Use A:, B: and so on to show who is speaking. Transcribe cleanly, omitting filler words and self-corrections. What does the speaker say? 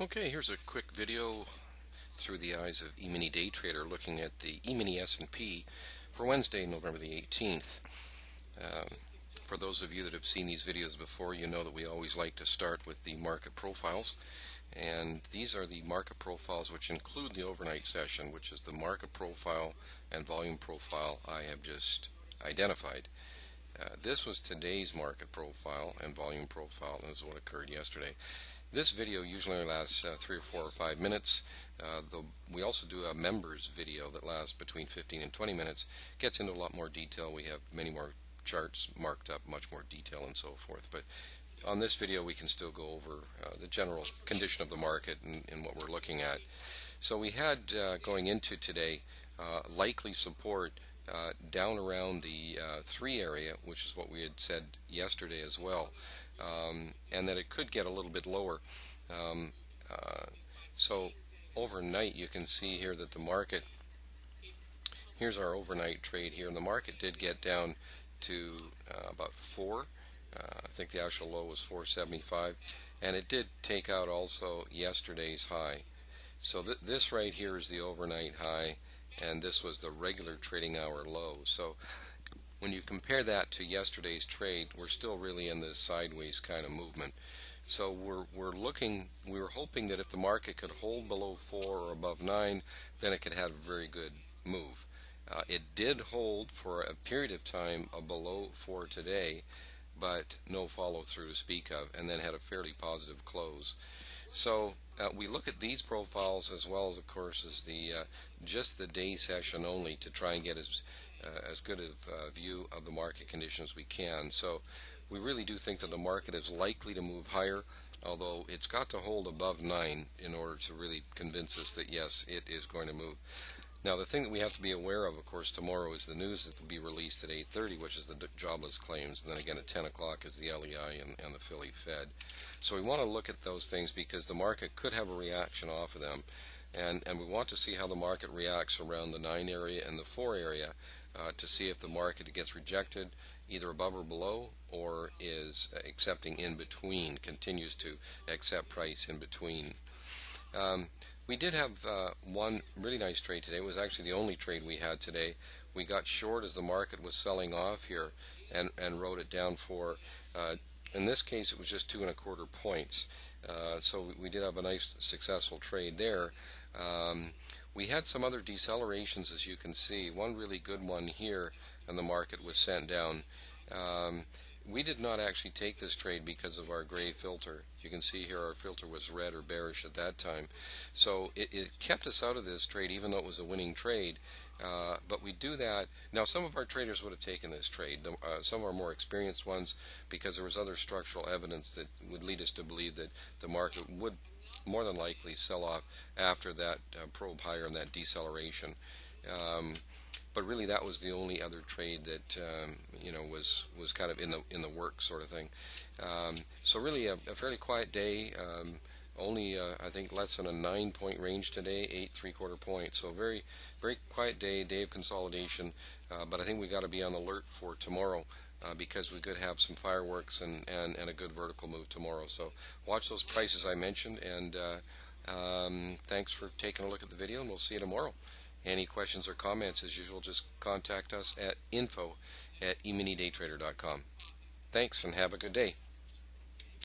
A: Okay, here's a quick video through the eyes of eMiniDayTrader looking at the eMini S&P for Wednesday, November the 18th. For those of you that have seen these videos before, you know that we always like to start with the market profiles. And these are the market profiles which include the overnight session, which is the market profile and volume profile I have just identified. This was today's market profile and volume profile, and this is what occurred yesterday. This video usually only lasts 3 or 4 or 5 minutes. We also do a members video that lasts between 15 and 20 minutes. Gets into a lot more detail. We have many more charts marked up, much more detail and so forth. But on this video we can still go over the general condition of the market and what we're looking at. So we had going into today likely support down around the 3 area, which is what we had said yesterday as well, and that it could get a little bit lower. So overnight you can see here that the market, here's our overnight trade here, and the market did get down to about 4. I think the actual low was 475, and it did take out also yesterday's high. So this right here is the overnight high, and this was the regular trading hour low. So when you compare that to yesterday's trade, we're still really in this sideways kind of movement. So we were hoping that if the market could hold below 4 or above 9, then it could have a very good move. It did hold for a period of time below 4 today, but no follow through to speak of, and then had a fairly positive close. So we look at these profiles as well as, of course, as the just the day session only to try and get as good a view of the market conditions as we can. So we really do think that the market is likely to move higher, although it's got to hold above 9 in order to really convince us that yes, it is going to move. Now the thing that we have to be aware of course, tomorrow is the news that will be released at 8:30, which is the jobless claims, and then again at 10 o'clock is the LEI and the Philly Fed. So we want to look at those things because the market could have a reaction off of them, and we want to see how the market reacts around the 9 area and the 4 area to see if the market gets rejected either above or below, or is accepting in between, continues to accept price in between. We did have one really nice trade today. It was actually the only trade we had today. We got short as the market was selling off here and wrote it down for, in this case it was just 2 1/4 points. So we did have a nice successful trade there. We had some other decelerations, as you can see. One really good one here, and the market was sent down. We did not actually take this trade because of our gray filter. You can see here our filter was red or bearish at that time. So it kept us out of this trade even though it was a winning trade. But we do that. Now some of our traders would have taken this trade, some of our more experienced ones, because there was other structural evidence that would lead us to believe that the market would more than likely sell off after that probe higher and that deceleration. But really, that was the only other trade that was kind of in the works sort of thing. So really, a fairly quiet day. Only I think less than a 9-point range today, 8 3/4 points. So very quiet day of consolidation. But I think we got to be on alert for tomorrow. Because we could have some fireworks and a good vertical move tomorrow. So watch those prices I mentioned, and thanks for taking a look at the video, and we'll see you tomorrow. Any questions or comments, as usual, just contact us at info@eMiniDayTrader.com. Thanks, and have a good day.